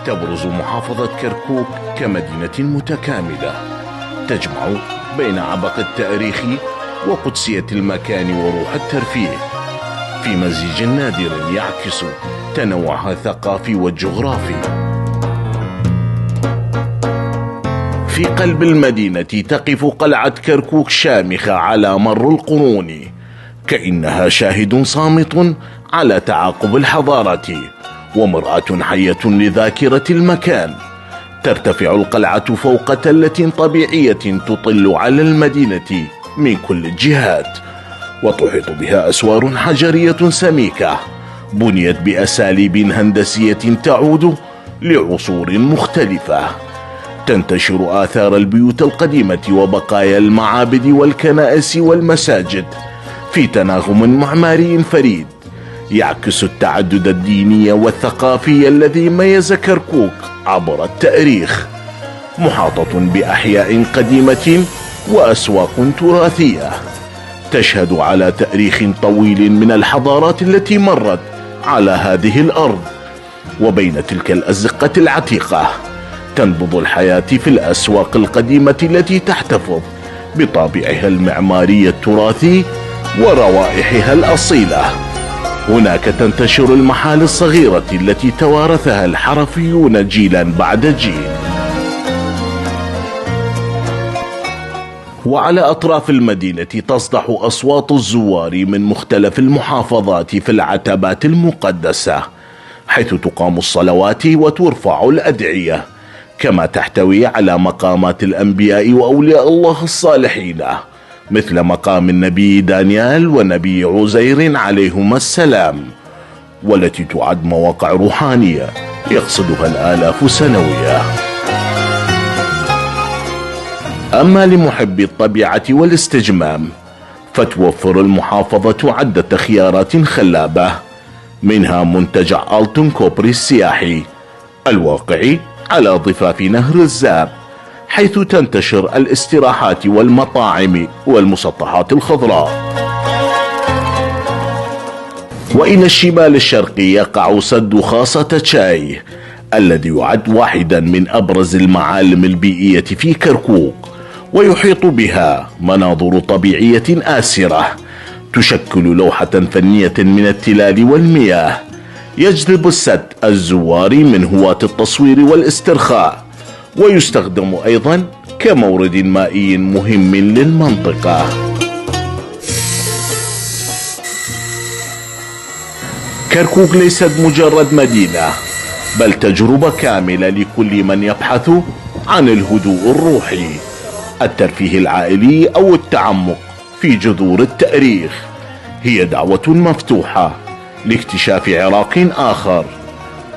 تبرز محافظة كركوك كمدينة متكاملة تجمع بين عبق التاريخ وقدسية المكان وروح الترفيه في مزيج نادر يعكس تنوعها الثقافي والجغرافي. في قلب المدينة تقف قلعة كركوك شامخة على مر القرون، كأنها شاهد صامت على تعاقب الحضارة ومرآة حية لذاكرة المكان. ترتفع القلعة فوق تلة طبيعية تطل على المدينة من كل الجهات، وتحيط بها أسوار حجرية سميكة بنيت بأساليب هندسية تعود لعصور مختلفة. تنتشر آثار البيوت القديمة وبقايا المعابد والكنائس والمساجد في تناغم معماري فريد يعكس التعدد الديني والثقافي الذي ميز كركوك عبر التاريخ، محاطة بأحياء قديمة وأسواق تراثية تشهد على تاريخ طويل من الحضارات التي مرت على هذه الأرض. وبين تلك الأزقة العتيقة تنبض الحياة في الأسواق القديمة التي تحتفظ بطابعها المعماري التراثي وروائحها الأصيلة. هناك تنتشر المحال الصغيرة التي توارثها الحرفيون جيلا بعد جيل. وعلى أطراف المدينة تصدح أصوات الزوار من مختلف المحافظات في العتبات المقدسة، حيث تقام الصلوات وترفع الأدعية، كما تحتوي على مقامات الأنبياء وأولياء الله الصالحين، مثل مقام النبي دانيال ونبي عزير عليهما السلام، والتي تعد مواقع روحانية يقصدها الآلاف سنوية. أما لمحبي الطبيعة والاستجمام فتوفر المحافظة عدة خيارات خلابة، منها منتجع ألتون كوبري السياحي الواقع على ضفاف نهر الزاب، حيث تنتشر الاستراحات والمطاعم والمسطحات الخضراء. وإلى الشمال الشرقي يقع سد خاصة تشاي الذي يعد واحدا من أبرز المعالم البيئية في كركوك، ويحيط بها مناظر طبيعية آسرة تشكل لوحة فنية من التلال والمياه. يجذب السد الزوار من هواة التصوير والاسترخاء، ويستخدم أيضا كمورد مائي مهم للمنطقة. كركوك ليست مجرد مدينة، بل تجربة كاملة لكل من يبحث عن الهدوء الروحي، الترفيه العائلي أو التعمق في جذور التاريخ. هي دعوة مفتوحة لاكتشاف عراق آخر،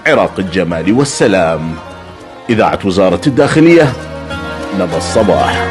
عراق الجمال والسلام. إذاعة وزارة الداخلية، نبأ الصباح.